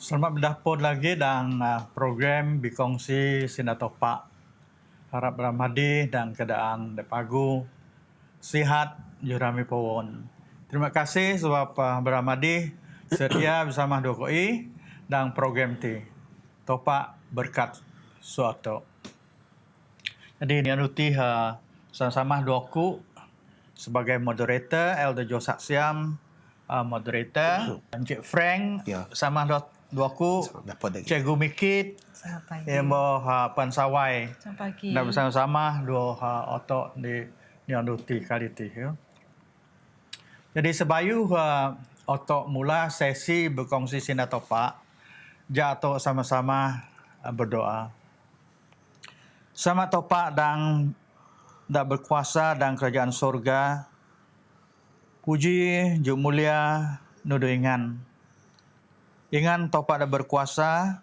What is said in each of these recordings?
Selamat berdapat lagi dan program Bikongsi Sinatopak. Harap beramadi dan keadaan depagu sihat jurami pawon. Terima kasih sebab beramadi setia bersama Dokoi dan program ti. Topak berkat suatu. Jadi ni anuti sama-sama doku sebagai moderator, Elder Josak Siam moderator, Encik Frank sama doku, Cikgu Mikit, yang pansawai. Dan bersama-sama dua otok di anuti kali ti. Jadi sebayu otok mula sesi berkongsi sinatopak, jatuh sama-sama berdoa. Sama topak dan berkuasa dan kerajaan surga, puji juk mulia nudu ingan. Ingan topak dah berkuasa,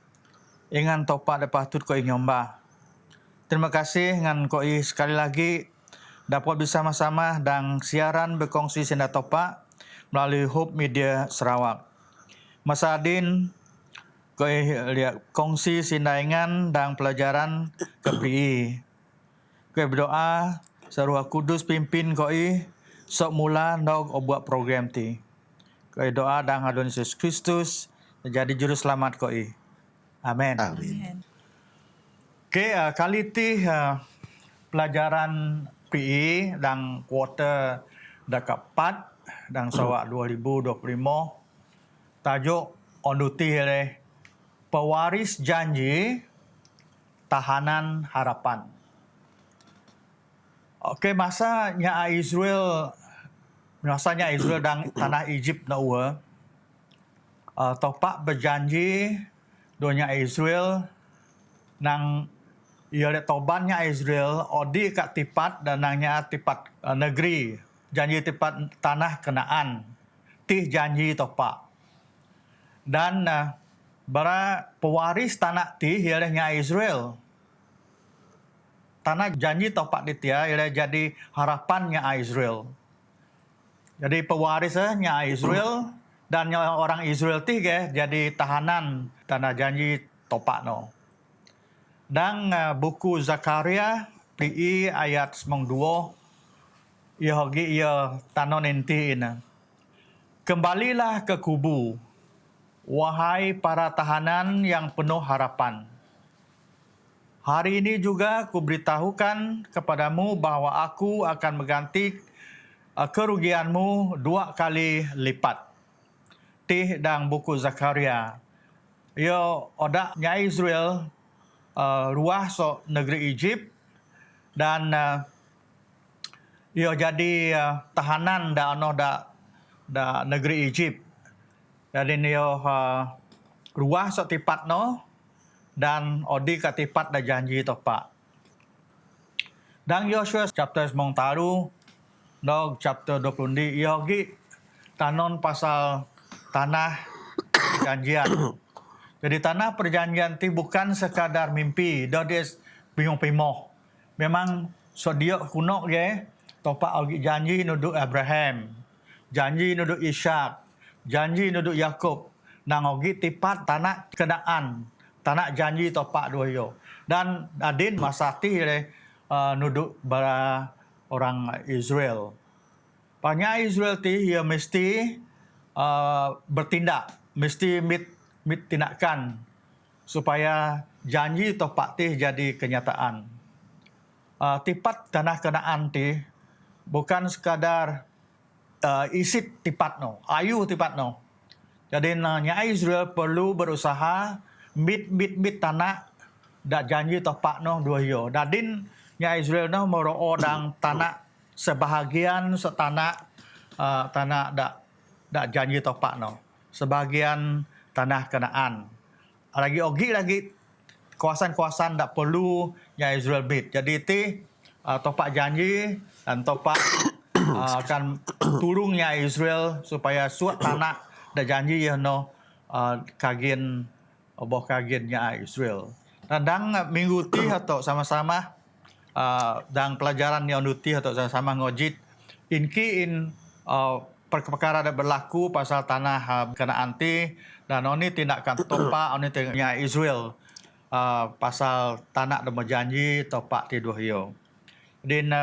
ingan topak dah patut koi nyembah. Terima kasih ngan koi sekali lagi dapat bersama-sama dan siaran berkongsi sinatopak melalui Hope Media Sarawak. Masa adin koi lihat kongsi sindaingan dan pelajaran ke PI. Koi berdoa Roh Kudus pimpin koi sok mula nog buat program ti. Koi doa dan Adon Yesus Kristus jadi juru selamat koi. Amin. Amin. Okey, kali ti pelajaran PE dan kuarter dekat 4 dan Sarawak 2025 tajuk onduti oleh pewaris janji tahanan harapan. Okey, masanya Israel dan tanah Egypt nawa topak berjanji donya Israel nang ia tobannya Israel odi kat tipat dan nangnya tipat negeri janji tipat tanah Kanaan tih janji topak dan bara pewaris tanah tih ialah Israel. Tanah janji topak ditia ialah jadi harapannya Israel. Jadi pewarisnya Israel dan orang Israel tih jadi tahanan tanah janji topak no. Dan buku Zakaria PI ayat 92 ia tanon inti ina. Kembalilah ke kubu, wahai para tahanan yang penuh harapan. Hari ini juga kuberitahukan kepadamu bahwa aku akan mengganti kerugianmu 2 kali lipat. Tih dan buku Zakaria. Ia odaknya Israel ruah so negeri Egypt dan ia jadi tahanan da negeri Egypt. Jadi ia ruah so tipat no dan odi katipat dah janji topak. Dan Yosua chapter mongtaru dog chapter 20 ia gi tanon pasal tanah janjian. Jadi tanah perjanjian ti bukan sekadar mimpi, dah dia bingung-bingung. Memang so dia kuno topak agi janji nuduk Abraham, janji nuduk Ishak, janji nuduk Yakub, nang agi tipat tanah Kanaan, tanah janji topak dua yo. Dan adin masati nuduk bara orang Israel. Banyak Israel ti ia mesti bertindak, mesti mit tindakan supaya janji topak ti jadi kenyataan. Tipat tanah Kanaan ti bukan sekadar isit tipat no, ayu tipat no. Jadi nya Israel perlu berusaha mit tanah dak janji topak no dua yo. Dadin nya Israel no meroo dang tanah sebahagian setanah tanah dak janji topak no. Sebahagian tanah Kanaan. Lagi kawasan-kawasan dak perlu nya Israel mit. Jadi ti topak janji dan topak akan turungnya Israel supaya suat tanah dak janji ya no kagin oboh kaginnya Israel. Dan minggu ti atau sama-sama dan pelajaran yang nuti atau sama-sama ngojit inki perkara ada berlaku pasal tanah Kanaan ti dan oni tindakan topak oni tengah Israel pasal tanah ada berjanji topak ti dua hiyo. Din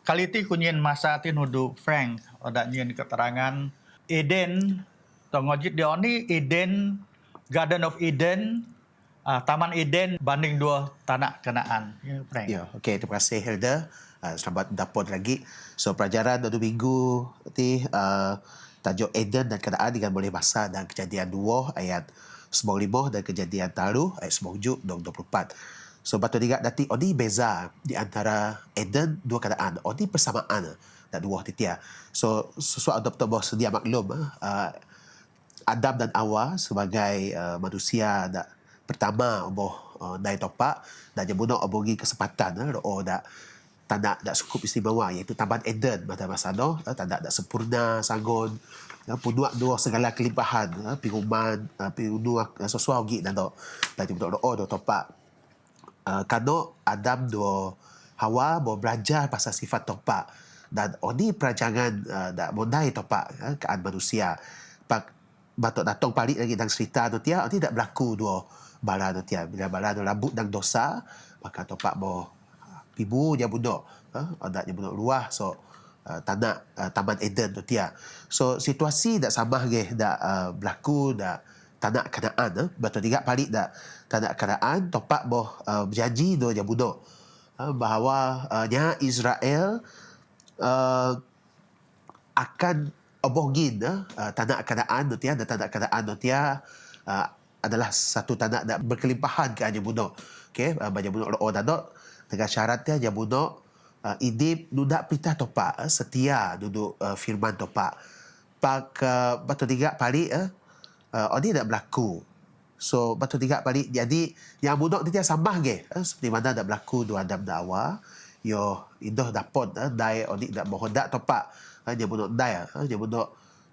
kali ti kunyin masa ti nudu Frank ada nyin keterangan Eden tongojit dia oni Eden Garden of Eden Taman Eden banding dua tanah Kanaan. Ya, Frank. Ya, okey, terima kasih Hilda. Selamat dapat lagi. So pelajaran 2 minggu ni tajuk Eden dan Kanaan dengan boleh bahasa dan Kejadian 2 ayat 95 dan Kejadian Taruh ayat 97 dan 24. So batu tiga nanti oni beza di antara Eden dua Kanaan. Oni persamaan dan dua titia. So sesuatu untuk bos sedia maklum Adam dan Hawa sebagai manusia pertama oboh naik topak dan jemuna obongi kesempatan dak tanda dak cukup istimewa iaitu Taman Eden pada masa no tanda dak sempurna sanggon punuak dua segala kelimpahan piruman pirunuak sesuatu gi dan jemuna do topak kano Adam do Hawa mau belajar pasal sifat topak dan oni perancangan dak mondai topak keadaan manusia pak batok datang balik lagi dalam cerita tu dia oni dak berlaku dua bala tu dia bila bala tu rambut dan dosa maka topak mau pibu dia budak ada dia budak luah so tanah Taman Eden tu dia so situasi dak sama ge dak berlaku dak tanah Kanaan betul tiga balik dak tanah Kanaan topak boh berjanji do dia budak bahawa nya Israel akan obogin tanah Kanaan tu dia dan tanah Kanaan tu dia adalah satu tanah dak berkelimpahan ke hanya budak okey banyak budak lo dadok dengan syaratnya dia budak idip nudak pitah topak setia duduk firman topak pak batu tiga balik oni dak berlaku so batu tiga balik jadi yang budak dia sambah ge seperti mana dak berlaku dua Adam dan Hawa yo indah dapat dai oni dak berhendak topak dia budak dai dia budak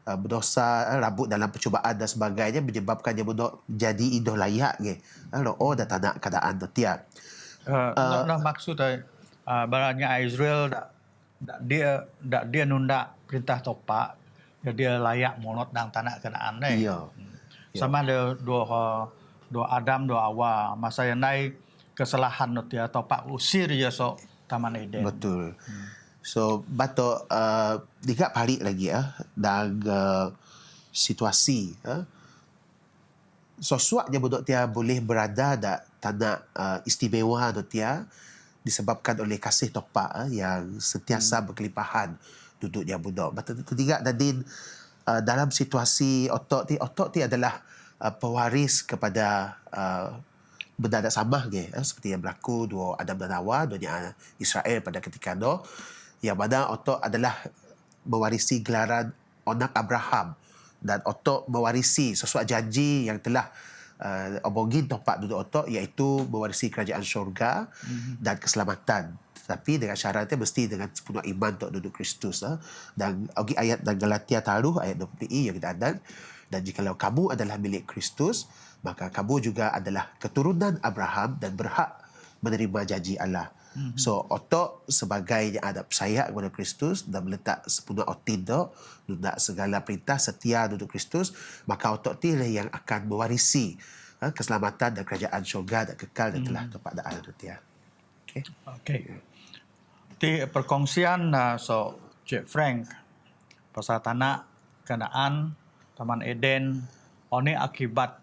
berdosa rambut dalam percubaan dan sebagainya menyebabkan dia budak jadi indah layak ge dak tanah keadaan tu tiap maksud barangnya Israel dia nunda perintah topak dia layak monot dalam tanah Kanaan ni. Ya. Sama ada dua Adam dua Hawa masa yang naik kesalahan dia topak usir ya so Taman Eden. Betul. So batok tiga balik lagi dan situasi sesuatu yang budak dia boleh berada dak tanah istimewa tu dia disebabkan oleh kasih topak yang sentiasa berkelimpahan duduk dia budak. Betul ketiga dan dalam situasi otok ti adalah pewaris kepada benda dak sama seperti yang berlaku dua Adam dan Hawa dunia Israel pada ketika itu yang mana otok adalah mewarisi gelaran anak Abraham dan otok mewarisi sesuatu janji yang telah obongin topak duduk otok iaitu mewarisi kerajaan syurga dan keselamatan tetapi dengan syaratnya mesti dengan sepenuh iman untuk duduk Kristus dan bagi ayat dan Galatia Taruh ayat 20 yang kita ada dan jikalau kamu adalah milik Kristus maka kamu juga adalah keturunan Abraham dan berhak menerima janji Allah. So otok sebagai yang ada percaya kepada Kristus dan meletak sepenuh otin tu nunda segala perintah setia duduk Kristus maka otok ti lah yang akan mewarisi keselamatan dan kerajaan syurga dan kekal dan telah tempat daan tu dia. Okey. Ti perkongsian so Cik Frank pasal tanah Kanaan Taman Eden oni akibat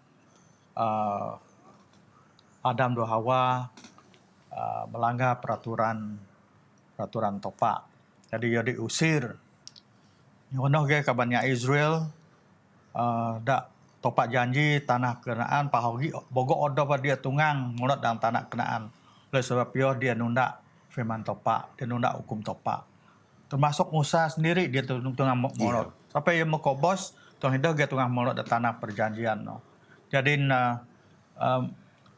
Adam dan Hawa melanggar peraturan topak. Jadi dia diusir. Ngono ge kabannya Israel dak topak janji tanah Kanaan pahogi bogo odo pada dia tungang monot dalam tanah Kanaan. Oleh sebab dia nunda firman topak, dia nunda hukum topak. Termasuk Musa sendiri dia tungang monot. Sampai dia mekobos tuang hidup dia tungang monot di tanah perjanjian no. Jadi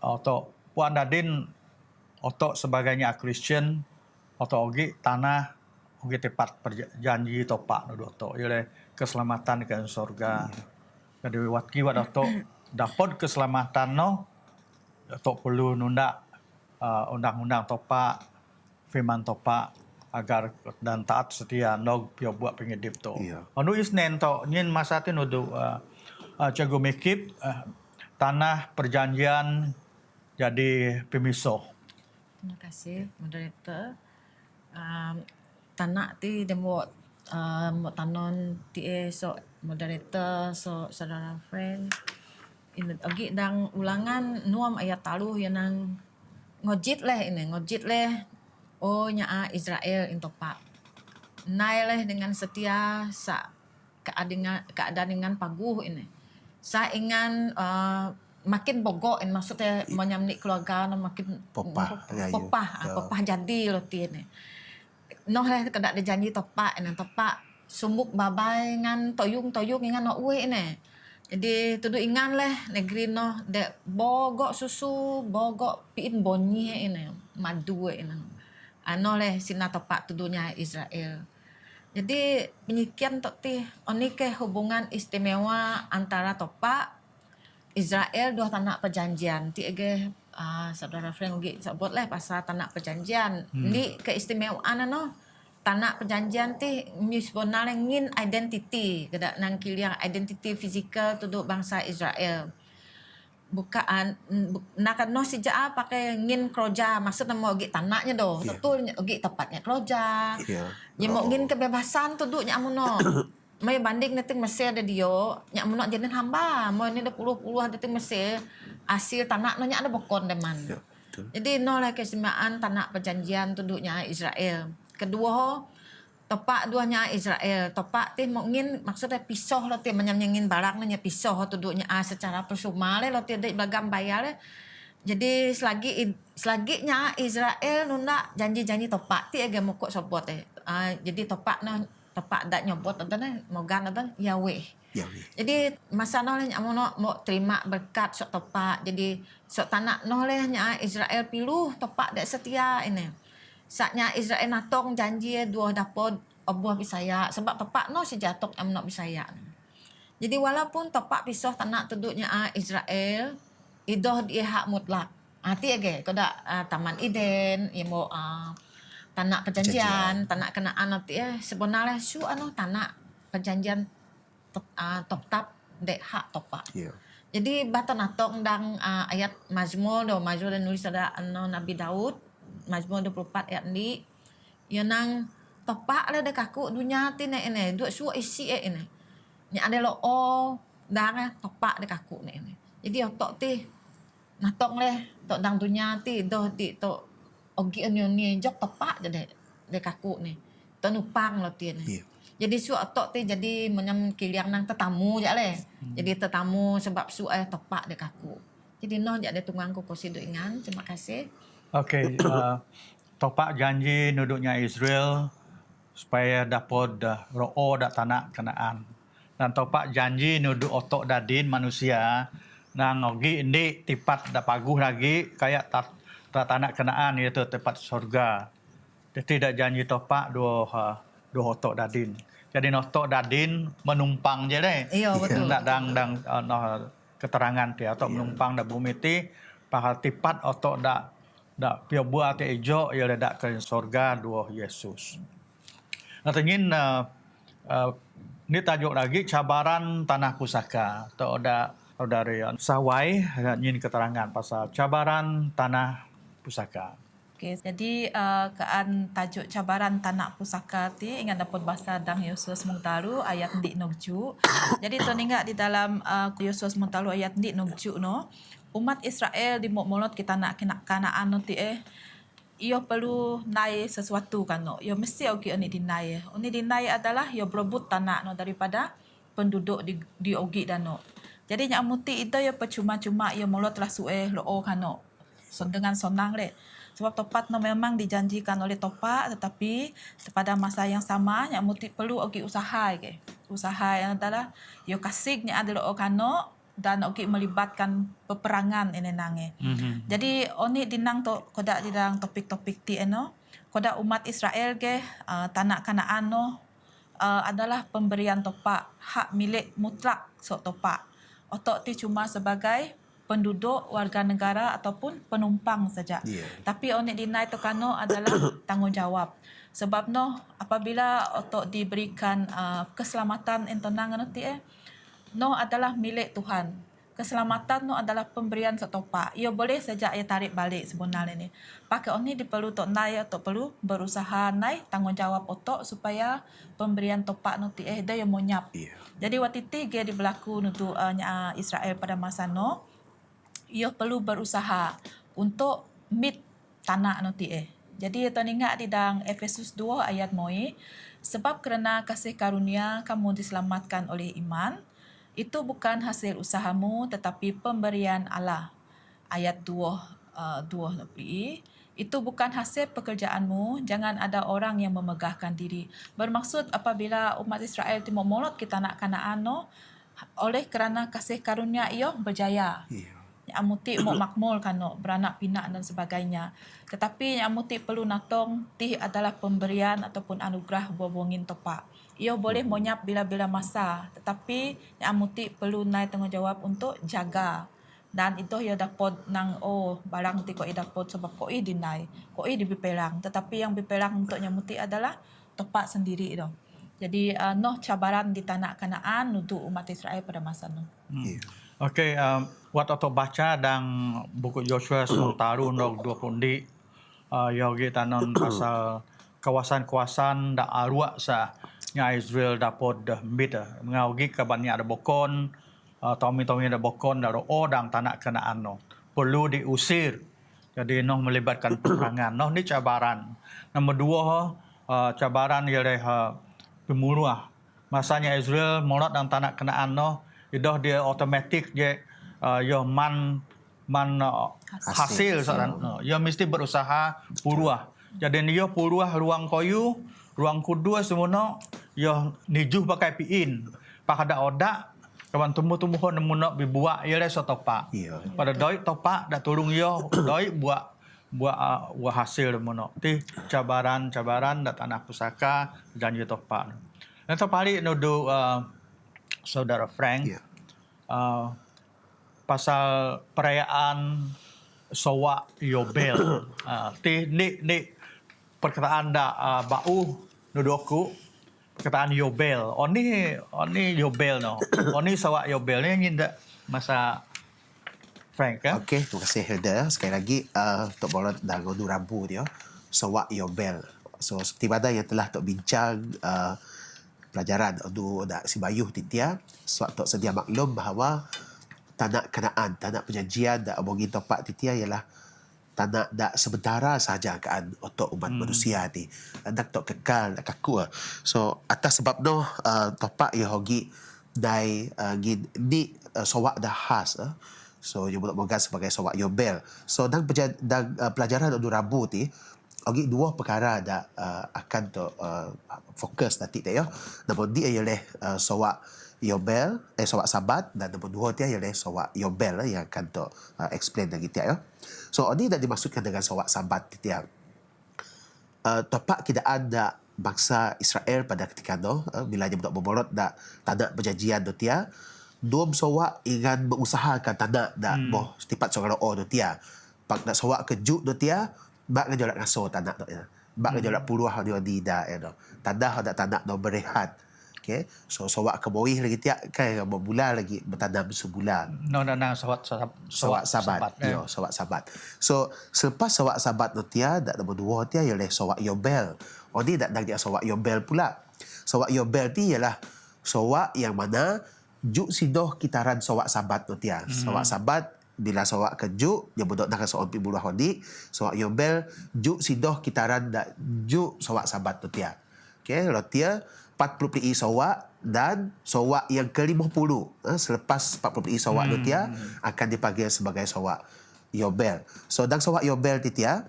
otok puan dadin otok sebagainya Christian otok ogi tanah ogi tepat perjanji topak no otok oleh keselamatan ke surga. Jadi watki wat otok dapat keselamatan no otok perlu nunda undang-undang topak firman topak agar dan taat setia nog pio buat pengidip to. Iya. Anu isnen to nyin masa tin udu Cegu Mekip tanah perjanjian jadi pemiso. Terima kasih moderator. Tanak ti demo mo tanon ti so moderator so saudara friend. Ini agi dang ulangan nuam ayat taluh yang nang ngojit leh nya Israel intopak. Nai leh dengan setia sa keadaan dengan paguh ini. Sa ingan makin bogok maksudnya menyamni keluarga makin Popah, rayu. Ya. popah jadi lo ti ini. Noh leh kada ada janji topak sumbuk babai ngan toyung ngan no uwe ini. Jadi tudu ingan leh negeri noh de bogok susu bogok piin bonyi ini madu ini. Ano leh sina topak tudunya Israel. Jadi penyikian tok ti oni ke hubungan istimewa antara topak Israel dua tanah perjanjian. Ti ege saudara Frank ugi sebut leh pasal tanah perjanjian. Ni keistimewaan ano tanah perjanjian ti sebenarnya ngin identity kada nang kiliang identity fizikal tuduh bangsa Israel. Bukaan nak no sejak pakai ngin kroja maksudnya mau ugi tanahnya doh betul ugi tepatnya kroja. Ya mau ngin kebebasan tuduhnya amuno. May banding nating Mesir ada dio nya amuno jadi hamba mau ini ada puluh ada ting Mesir hasil tanah no nya ada bokon deman. Jadi no lah kesemaan tanah perjanjian tuduhnya Israel. Kedua topak duanya Israel topak ti mau ngin maksudnya pisoh lo ti menyangin barang nya pisoh tuduknya secara persuma le lo ti de belagam bayar le. Jadi selagi nya Israel nunda janji-janji topak ti age mokok sobot jadi topak dak nyobot adana mogan adana Yahweh. Jadi masa no le nya mau terima berkat sok topak jadi sok tanah no le nya Israel piluh topak dak setia ini. Saknya Israel natong janji dua dapod obuah bisaya sebab topak no sejatok am no bisaya. Jadi walaupun topak pisoh tanah tuduknya Israel idoh dia hak mutlak. Ti age kada Taman Eden imo tanah perjanjian tanah Kanaan ti sebenarnya su anu tanah perjanjian tetap dek hak topak. Jadi bata natong dang ayat Mazmur dan nulis ada anu Nabi Daud Mazmur 24 ayat ni yang nang topak le dek aku dunia ti ne duk su isi ini. Nya ada lo dang topak dek aku ne. Jadi otok ti natong le tok dang dunia ti doh ti tok ogi onyo ni jok topak je dek aku ni. Tok nupang lo ti ni. Jadi su otok ti jadi menyam kiliang nang tetamu je le. Jadi tetamu sebab su topak dek aku. Jadi noh jadi tunggang ku kosi du ingan. Terima kasih. Okey, topak janji nuduknya Israel supaya dapat ro'o dak tanah Kanaan. Dan topak janji nuduk otok dadin manusia nang ogi indi tipat dak paguh lagi kayak tanah Kanaan iaitu tempat surga. Jadi dak janji topak dua otok dadin. Jadi otok dadin menumpang je deh. Iya betul. Dak dang keterangan dia atau menumpang dak bumi ti pahal tipat otok dak pio buat te ijo ia dak ke surga dua Yesus. Natengin ni tajuk lagi cabaran tanah pusaka. Atau dari Sawai nyin keterangan pasal cabaran tanah pusaka. Okey, jadi kaan tajuk cabaran tanah pusaka ti ingat dapat bahasa dang Yesus mungtalu ayat di nogju. Jadi tu ingat di dalam Yesus mungtalu ayat di nogju no. Umat Israel di molot kita nak Kanaan no ti ia perlu naik sesuatu kan no. Ia mesti ogi oni dinai. Oni dinai adalah ia berebut tanah no daripada penduduk di ogi dan no. Jadi nya muti itu ia percuma-cuma ia molot rasue loo kan no. Dengan sonang le. Sebab topat no memang dijanjikan oleh topak tetapi pada masa yang sama nya muti perlu ogi usaha ke. Usaha yang adalah ia kasihnya adalah okano dan ogi melibatkan peperangan ini nange. Jadi oni dinang to koda didang topik-topik ti koda umat Israel ke tanah Kanaan no adalah pemberian topak hak milik mutlak sok topak. Otok ti cuma sebagai penduduk warga negara ataupun penumpang saja. Tapi oni dinai to kano adalah tanggungjawab. Sebab no apabila otok diberikan keselamatan entonang nanti no adalah milik Tuhan. Keselamatan no adalah pemberian setopak. Ia boleh saja ia tarik balik sebenarnya ni. Pakai oni diperlu tok nai atau perlu berusaha nai tanggungjawab otok supaya pemberian topak no ti dia yang monyap. Yeah. Jadi waktu tiga di berlaku untuk Israel pada masa no, ia perlu berusaha untuk meet tanah no ti. Jadi tuan ingat di dalam Efesus 2 ayat moi, sebab kerana kasih karunia kamu diselamatkan oleh iman, itu bukan hasil usahamu tetapi pemberian Allah. Ayat 2 lebih. Itu bukan hasil pekerjaanmu, jangan ada orang yang memegahkan diri. Bermaksud apabila umat Israel timur molot kita nak Kanaan no, oleh kerana kasih karunia ia berjaya. Yeah. Yang amuti mau makmul kan no, beranak pinak dan sebagainya. Tetapi yang amuti perlu natong ti adalah pemberian ataupun anugerah buah-buangin topak. Ia boleh monyap bila-bila masa, tetapi yang amuti perlu naik tanggungjawab untuk jaga. Dan itu ia dapat nang barang ti ko ia dapat sebab ko i dinai, ko i dibepelang. Tetapi yang bepelang untuk yang amuti adalah topak sendiri itu. Jadi no cabaran di tanah Kanaan untuk umat Israel pada masa no. Yeah. Okey, wat otok baca dan buku Joshua Taru nok 20 yogi tanon pasal kawasan-kawasan da arwah sa nya Israel dapat mit ngaugi kabannya ada bokon tomi-tomi ada bokon daro odang tanah Kanaan no perlu diusir. Jadi noh melibatkan peperangan. Noh ni cabaran. Nombor 2 cabaran ialah pembunuhan. Masanya Israel molot dalam tanah Kanaan no idah dia automatik je yo man hasil saran no. Yo mesti berusaha puruah. Jadi dia puruah ruang koyu, ruang kedua semua yo nijuh pakai piin. Pak ada odak kawan tumbuh-tumbuhan nemu bibuak ia le sotopak. Yeah. Pada doi topak dak tolong yo doi buat hasil mono. Ti cabaran dak tanah pusaka janji topak. Dan topari nudu Saudara Frank, Yeah. pasal perayaan Sowa Yobel. Ni perkataan dah bau nudoku perkataan Yobel. Oni Yobel no. Oni Sowa Yobel ni nginda masa Frank kan? Okey, terima kasih Hilda. Sekali lagi Tok Bolot dah ngodu rabu dia. Sawak Yobel. So seperti mana yang telah Tok bincang pelajaran untuk si Bayuh titia, Tok sedia maklum bahawa tanah Kanaan, tanah perjanjian dak bongi topak titia ialah tanah dak sementara saja kan untuk umat manusia ti. Dak tok kekal dak kaku. So atas sebab no topak ia hogi dai ni sawak dah khas. So dia boleh sebagai sawak Yobel. So dan pelajaran untuk rabu ti Ogi dua perkara dah akan tu fokus nanti dia. Nombor dia ialah sawak Yobel, sawak Sabat, dan nombor 2 dia ialah sawak Yobel yang akan tu explain lagi dia. So ini dah dimaksudkan dengan sawak Sabat dia. Topak kita ada bangsa Israel pada ketika itu bila dia berbolot dah tanah perjanjian tu dia. Dua sawak ingin mengusahakan tanah dah boh setipat seorang tu dia. Pak nak sawak kejuk tu dia. Bak ngejolak ngaso tanah tu ya. Bak ngejolak puluh dia di dah ya. Tanah ada tanah no berehat. Okey. So sawak keboih lagi tiak kan berbulan lagi bertanam sebulan. No sawak Sabat. Yo, sawak Sabat. So selepas sawak Sabat tu dia dak nombor 2 dia ialah sawak Yobel. Oni dak dia sawak Yobel pula. Sawak Yobel ni ialah sawak yang mana juk sidoh kitaran sawak Sabat tu dia. Sawak Sabat bila sawak kejuk dia bodok nak soal pi buluh hodi sawak Yobel juk sidoh kitaran dak juk sawak Sabat tu dia. Okey, lo dia 40 pi sawak dan sawak yang ke-50 selepas 40 pi sawak tu dia akan dipanggil sebagai sawak Yobel. So dan sawak Yobel tu dia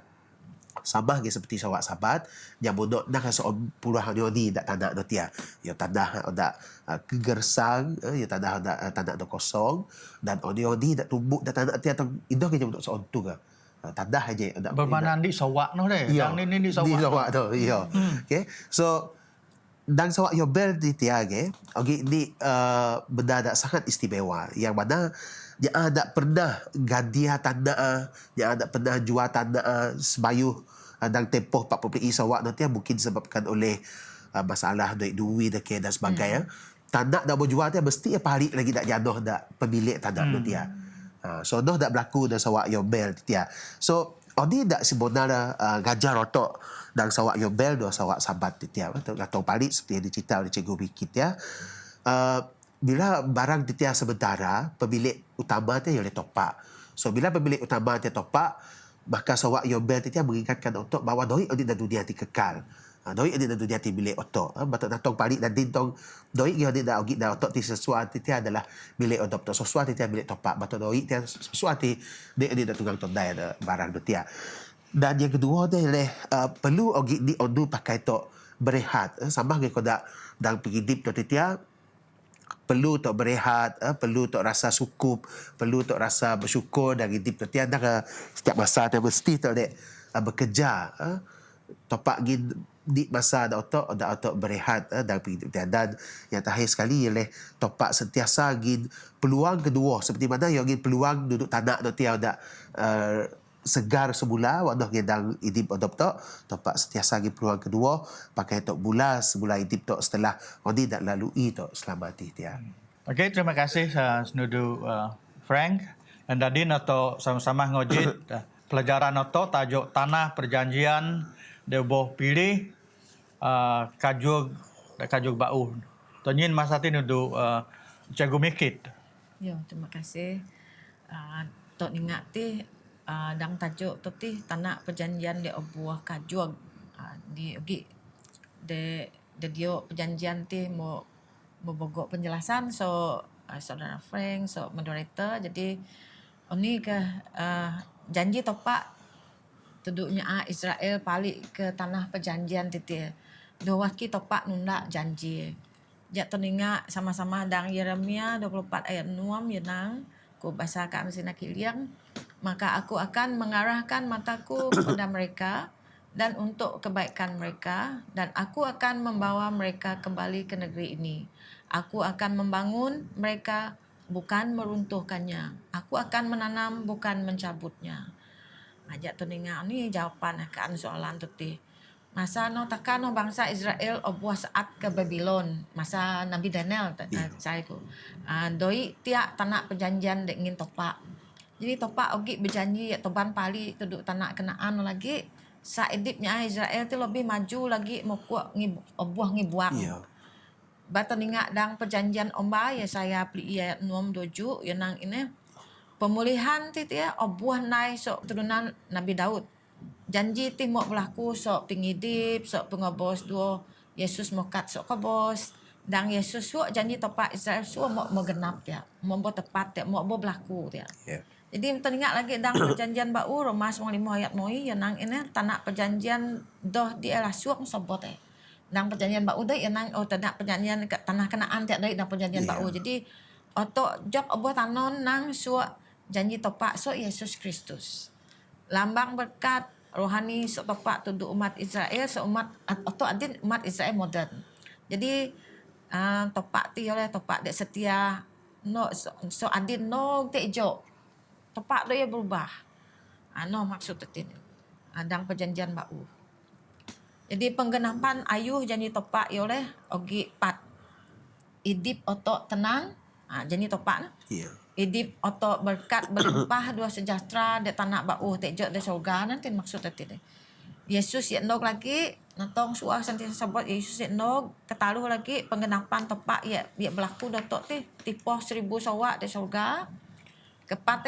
sama seperti sawak Sabat yang bodok nak soal puluh hodi dak tanah tu dia. Ya tanah dak kegersang ya tanah dak kosong dan odi dak tumbuk dak tanah dia atau indah ke bodok soal tu ke. Tanah aja dak bermana di sawak no le. Yang ni sawak. Di sawak tu. Ya. Okey. So dan sawak Yobel di tiage, okey ni benda dak sangat istimewa yang mana dia ada pernah gandia tanah, dia ada pernah jual tanah sebayuh dan tempoh 40 sawak nanti mungkin disebabkan oleh masalah duit dan sebagainya. Tanah dah berjual dia mesti pahari lagi nak janoh dak pemilik tanah tu dia. So noh dak berlaku dan sawak yombel dia. So oni dak sebenarnya gajar otok dan sawak yombel do sawak sabat dia. Atau palit seperti yang dicerita oleh Cikgu Wikit ya. Bila barang dia sementara, pemilik utama dia oleh topak. So bila pemilik utama dia topak, maka sawak yombel dia mengingatkan otok bahawa doi oni dan dunia ti kekal. Doi ada dunia ti milik otok. Batok natong palit dan dintong doi dia dak ogi dak otok ti sesuatu ti adalah milik otok. Sesuatu ti milik topak. Batok doi ti sesuatu dia dak tunggang tondai ada barang tu dia. Dan yang kedua dia perlu ogi di ondu pakai tok berehat. Sama ngai ko dak dang pengidip tu dia perlu tok berehat, perlu tok rasa sukup, perlu tok rasa bersyukur dan hidup tu dia setiap masa dia mesti tok dek bekerja. Topak gin di masa ada otok berehat dan dan yang terakhir sekali ialah topak sentiasa gin peluang kedua seperti mana yang gin peluang duduk tanah tu tiada dak segar semula waktu ngedang idip odop topak sentiasa gin peluang kedua pakai tok bulas idip tok setelah oni dak lalui tok selamati dia. Okey, terima kasih Senudu Frank dan Dadin atau sama-sama ngojit pelajaran atau tajuk Tanah Perjanjian deboh pilih kajuk bau. Tonyin masa ti nudu Cikgu Mikit. Ya, terima kasih. Tok ingat ti dang tajuk tu ti Tanah Perjanjian de obuah kajuag. Di ogi de dio perjanjian ti mau bogok penjelasan so saudara Frank so moderator jadi oni ke janji topak tuduknya Israel balik ke tanah perjanjian titik. Dua waki topak nunda janji. Jak teninga sama-sama dang Yeremia 24 ayat 6 yenang ku bahasa kami sina kiliang maka aku akan mengarahkan mataku kepada mereka dan untuk kebaikan mereka dan aku akan membawa mereka kembali ke negeri ini. Aku akan membangun mereka bukan meruntuhkannya. Aku akan menanam bukan mencabutnya. Ajak teninga ni jawapan akan soalan tu ti. Masa no takkan no bangsa Israel obuah saat ke Babylon masa Nabi Daniel saya ku. Doi tiak tanah perjanjian dek ngin topak. Jadi topak ogi berjanji ya toban pali tuduk tanah Kanaan lagi saidipnya Israel tu lebih maju lagi mau kuat obuah ngibuang. Batan ingat dang perjanjian omba ya saya pli ayat 6 ya nang ini pemulihan ti dia obuah nai sok turunan Nabi Daud. Janji ti mau berlaku sok pengidip, sok pengobos duo Yesus mokat sok kobos. Dan Yesus suak janji topak Israel suak mau genap dia. Mau tepat dia, mau berlaku dia. Jadi teringat lagi dang perjanjian bau Roma 5 ayat moi yang nang ini tanah perjanjian doh di elah suak sobot Dang perjanjian bau dah yang nang tanah perjanjian tanah Kanaan tiak dari dang perjanjian bau. Jadi otok jok obuah tanon nang suak janji topak so Yesus Kristus. Lambang berkat rohani so topak tuduk umat Israel so umat atau adin umat Israel modern. Jadi topak ti oleh topak dek setia no so adin no dek jo. Topak do ya berubah. No maksud tetin. Dang perjanjian bau. Jadi penggenapan ayuh janji topak oleh ogi pat. Idip otok tenang. Janji topak na. Idip otok berkat berlimpah dua sejahtera de tanah bau tejok de surga nanti maksud tadi. Yesus yendog lagi nantong suah sentiasa sebut Yesus yendog ketaluh lagi penggenapan tepak ya berlaku datuk ti tipoh 1000 sawak de surga. Kepat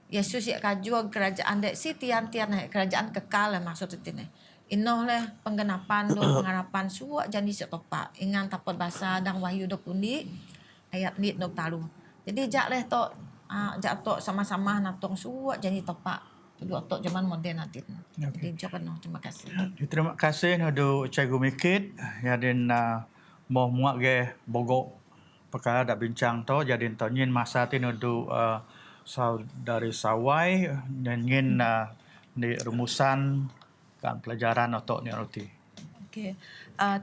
Yesus ya kaju kerajaan de si tian-tian kerajaan kekal maksud tadi. Inoh leh penggenapan do pengharapan suak janji setepak ingan tapot bahasa dang Wahyu 20 ayat ni 60. Jadi jak leh tok tok sama-sama natong suak janji topak. Dua tok zaman moden nanti. Jadi jak penuh terima kasih. Terima kasih nudu Cikgu Mikit yadin mau muak ge bogok perkara dak bincang to jadi tonyin masa ti nudu saudari Sawai nyin di rumusan kan pelajaran otok ni roti. Okey.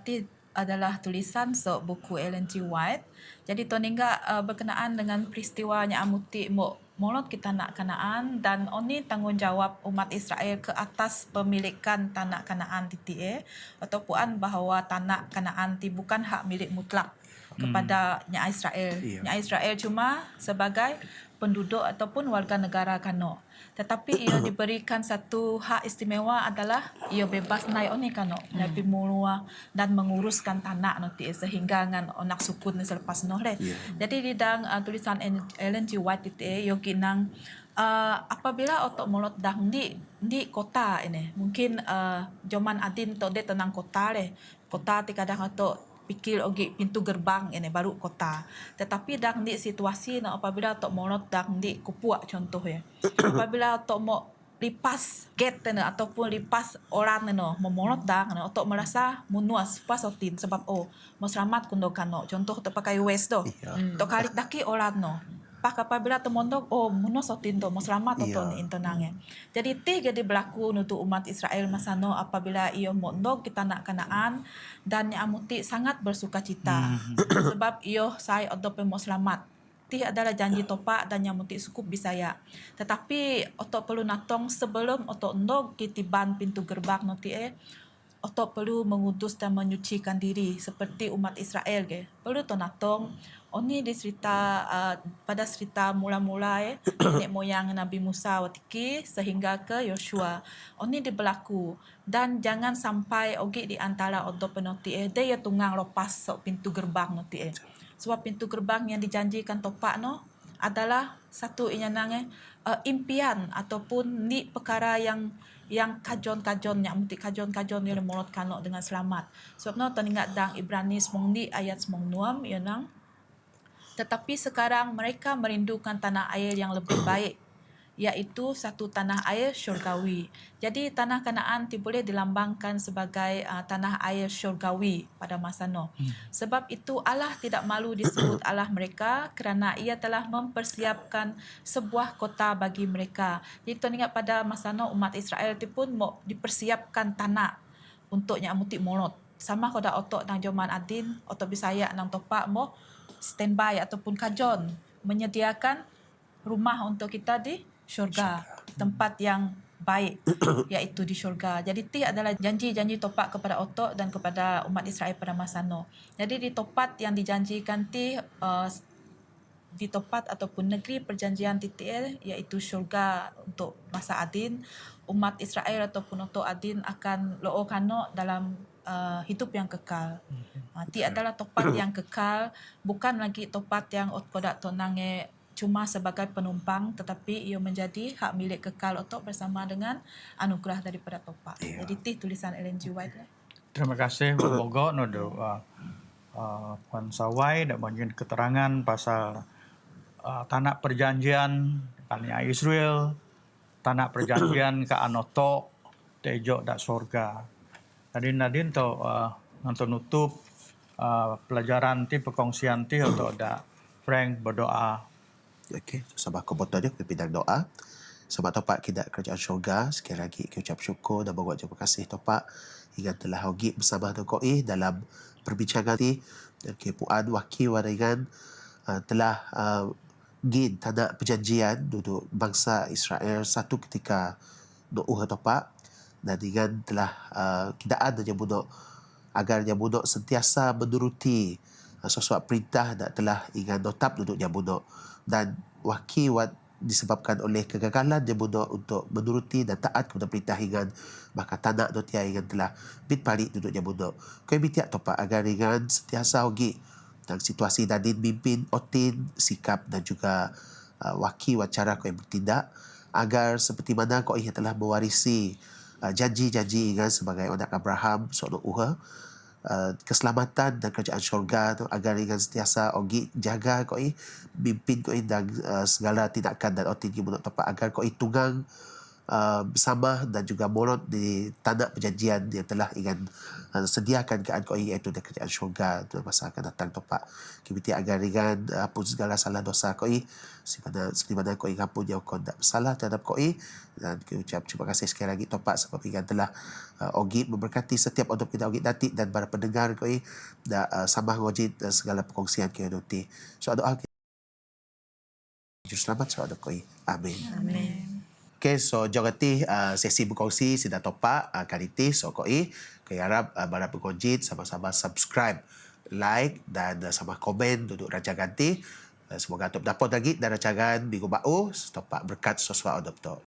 Ti adalah tulisan buku Ellen G. White. Jadi Toningga berkenaan dengan peristiwanya amuti mo molot kita tanah Kanaan dan oni tanggungjawab umat Israel ke atas pemilikan tanah Kanaan TTA ataupun bahawa tanah Kanaan ti bukan hak milik mutlak kepada nya Israel. Iya. Nya Israel cuma sebagai penduduk ataupun warga negara Kano. Tetapi ia diberikan satu hak istimewa adalah ia bebas naik oni Kano, nabi mulua dan menguruskan tanah nanti sehingga ngan onak sukun selepas noh le. Iya. Jadi di dang tulisan Ellen G. White itu yogi nang apabila otok molot dang di kota ini mungkin joman adin to de tenang kota le. Kota ti kadang otok pikir ogi pintu gerbang ini baru kota. Tetapi dang di situasi na apabila tok molot dang di Kupuak contoh ya. Apabila tok mau lipas gate na ataupun lipas orang na memolot dang na tok merasa munuas pas otin sebab mau selamat kundo kano. Contoh tok pakai west do. Iya. Tok kalik daki orang no. Pak apabila temondok munuas otin to mau selamat Iya. oton intonange. Jadi ti jadi berlaku untuk umat Israel masano apabila ia mondok kita nak Kanaan dan yang amuti sangat bersuka cita sebab ia saya odo mau selamat. Ti adalah janji topak dan yang amuti sukup Bisaya. Tetapi otok perlu natong sebelum otok ndog kitiban pintu gerbang nanti otok perlu mengutus dan menyucikan diri seperti umat Israel ke. Perlu to natong oni di cerita pada cerita mula-mula nenek moyang Nabi Musa watiki sehingga ke Yosua. Oni berlaku dan jangan sampai ogi di antara odo penoti dia tunggang lepas sok pintu gerbang noti sebab pintu gerbang yang dijanjikan topak no adalah satu inyanang impian ataupun ni perkara yang kajon-kajon yang mesti kajon-kajon yang molot kano dengan selamat. Sebab no teringat dang Ibrani semong di ayat semong nuam nang tetapi sekarang mereka merindukan tanah air yang lebih baik, iaitu satu tanah air syurgawi. Jadi tanah Kanaan boleh dilambangkan sebagai tanah air syurgawi pada masa Nuh. Sebab itu Allah tidak malu disebut Allah mereka kerana ia telah mempersiapkan sebuah kota bagi mereka. Jadi tuan ingat pada masa Nuh umat Israel itu pun mau dipersiapkan tanah untuk nyamuti molot. Sama koda otok nang Joman Adin, otok Bisaya nang Topak mau standby ataupun kajon menyediakan rumah untuk kita di syurga, tempat yang baik iaitu di syurga. Jadi ti adalah janji-janji topak kepada otok dan kepada umat Israel pada masa Nuh. Jadi di topat yang dijanjikan di topat ataupun negeri perjanjian TTL iaitu syurga untuk masa Adin, umat Israel ataupun otok Adin akan loo kano dalam hidup yang kekal. Ti adalah topat yang kekal, bukan lagi topat yang kodak tonange cuma sebagai penumpang tetapi ia menjadi hak milik kekal otok bersama dengan anugerah daripada topak. Iya. Jadi ti tulisan Ellen G. White lah. Terima kasih Bogo nodo Puan Sawai dak bagi keterangan pasal tanah perjanjian tanah Israel, tanah perjanjian ke anotok tejo dak sorga. Nadin to untuk nutup pelajaran ti perkongsian ti untuk dak Frank berdoa. Okey, sabah ko boto dia pipidang doa. Sebab topak kita kerajaan syurga, sekali lagi kita ucap syukur dan berbuat terima kasih topak hingga telah hogi bersama dengan koi dalam perbincangan ni dan kepuan wakil waringan telah gin tanah perjanjian duduk bangsa Israel satu ketika doa topak dan dengan telah kidaan dan budak agar yang budak sentiasa menuruti sesuatu perintah dan telah ingat notap duduk yang budak dan wakiwat disebabkan oleh kegagalan yang budak untuk menuruti dan taat kepada perintah ingat maka tanah notia ingat telah bit palit duduk yang budak kau minta topak agar ingat sentiasa hogi dan situasi dadin mimpin otin sikap dan juga wakiwat cara kau bertindak agar seperti mana kau telah mewarisi janji-janji ingat sebagai anak Abraham seorang uha keselamatan dan kerajaan syurga tu agar ingat sentiasa ogi jaga koi mimpin koi dan segala tindakan dan otin ki budak tepat agar koi tunggang bersama dan juga molot di tanah perjanjian yang telah ingat sediakan keadaan koi iaitu di kerajaan syurga tu masa akan datang tepat kita agar ingat hapus segala salah dosa koi seperti mana koi ngampun yang kau tak bersalah terhadap koi dan kita ucap terima kasih sekali lagi tepat sebab ingat telah ogi memberkati setiap untuk kita ogi nanti dan para pendengar koi dan sama ngojit segala perkongsian kita nanti so doa Juru selamat sa adab ko. Amen. Amen. Okay, so jangan sesi berkongsi sida topa kaliti so koi kaya harap bara berkongsi sama-sama subscribe, like dan sama komen duduk Raja Ganti. Semoga top dapat lagi dan rancangan minggu bau topa berkat soswa odop to.